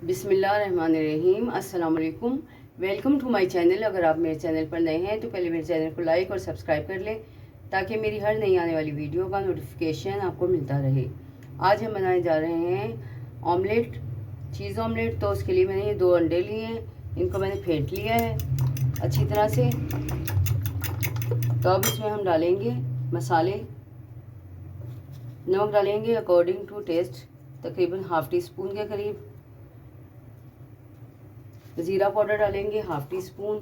बिस्मिल्लाहिर्रहमानिर्रहीम। अस्सलाम वालेकुम। Welcome to my channel. अगर आप मेरे चैनल पर नए हैं तो पहले मेरे चैनल को लाइक और सब्सक्राइब कर लें ताकि मेरी हर नई आने वाली वीडियो का नोटिफिकेशन आपको मिलता रहे। आज हम बनाने जा रहे हैं ऑमलेट, चीज़ ऑमलेट। तो उसके लिए मैंने ये 2 अंडे लिए हैं, इनको मैंने फेंट लिया है अच्छी तरह से। तो अब इसमें हम डालेंगे मसाले। नमक डालेंगे अकॉर्डिंग टू टेस्ट, तकरीबन हाफ़ टी स्पून के करीब। ज़ीरा पाउडर डालेंगे half tea spoon.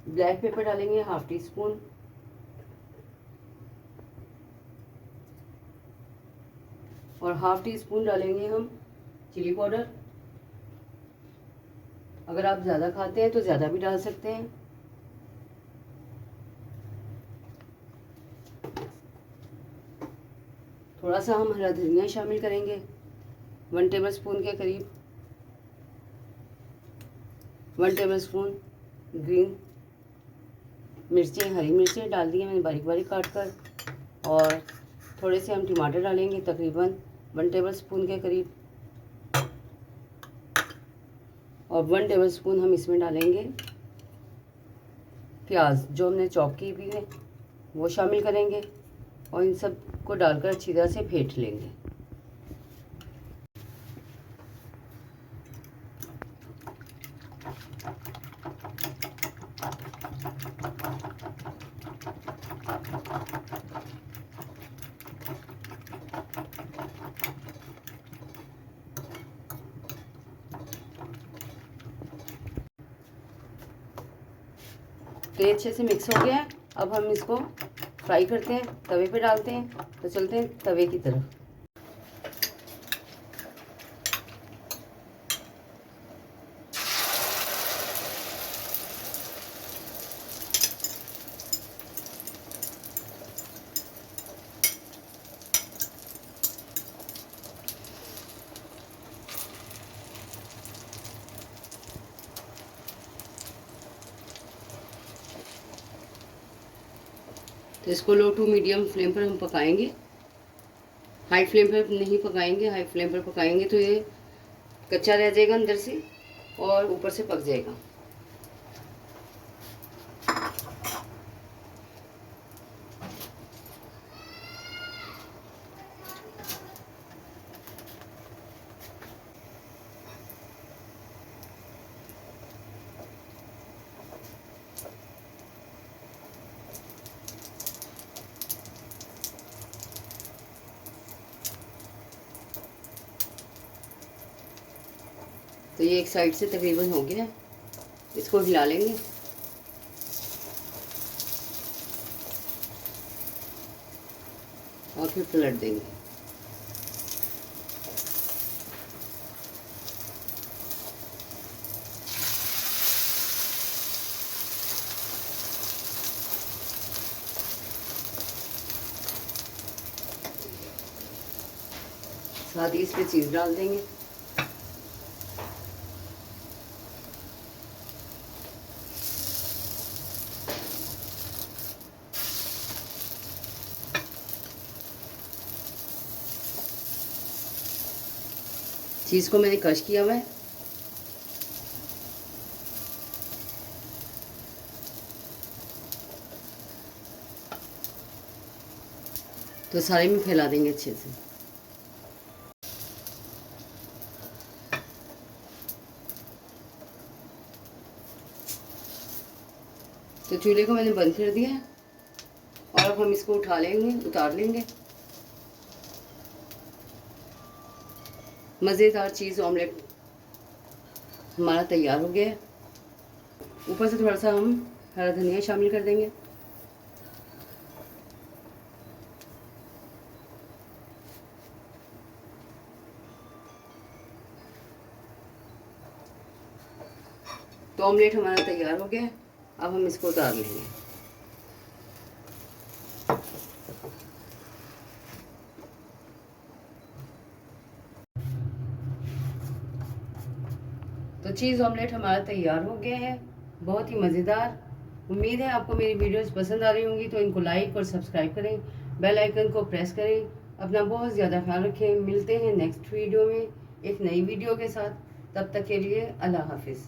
Black pepper डालेंगे हाफ़ टी स्पून। और हाफ़ टी स्पून डालेंगे हम चिली पाउडर। अगर आप ज़्यादा खाते हैं तो ज़्यादा भी डाल सकते हैं। थोड़ा सा हम हरा धनिया शामिल करेंगे 1 टेबल स्पून के करीब। 1 टेबल स्पून ग्रीन मिर्चें, हरी मिर्चें डाल दी हैं मैंने बारीक बारीक काट कर। और थोड़े से हम टमाटर डालेंगे तकरीबन 1 टेबल स्पून के करीब। और 1 टेबल स्पून हम इसमें डालेंगे प्याज, जो हमने चॉप की हुई है वो शामिल करेंगे। और इन सब को डालकर अच्छी तरह से फेंट लेंगे। तो ये अच्छे से मिक्स हो गया है। अब हम इसको फ्राई करते हैं, तवे पे डालते हैं। तो चलते हैं तवे की तरफ। तो इसको लो टू मीडियम फ्लेम पर हम पकाएंगे। हाई फ्लेम पर नहीं पकाएंगे। हाई फ्लेम पर पकाएंगे तो ये कच्चा रह जाएगा अंदर से और ऊपर से पक जाएगा। तो ये एक साइड से तकरीबन हो गया है, इसको हिला लेंगे। और फिर पलट देंगे। साथ ही इस पे चीज़ डाल देंगे। चीज़ को मैंने क्रश किया हुआ है। तो सारे में फैला देंगे अच्छे से। तो चूल्हे को मैंने बंद कर दिया है और अब हम इसको उठा लेंगे, उतार लेंगे। मज़ेदार चीज़ ऑमलेट हमारा तैयार हो गया है। ऊपर से थोड़ा सा हम हरा धनिया शामिल कर देंगे। तो ऑमलेट हमारा तैयार हो गया है। अब हम इसको उतार लेंगे। तो चीज़ ऑमलेट हमारा तैयार हो गया है, बहुत ही मज़ेदार। उम्मीद है आपको मेरी वीडियोस पसंद आ रही होंगी, तो इनको लाइक और सब्सक्राइब करें, बेल आइकन को प्रेस करें। अपना बहुत ज़्यादा ख्याल रखें। मिलते हैं नेक्स्ट वीडियो में एक नई वीडियो के साथ। तब तक के लिए अल्लाह हाफिज़।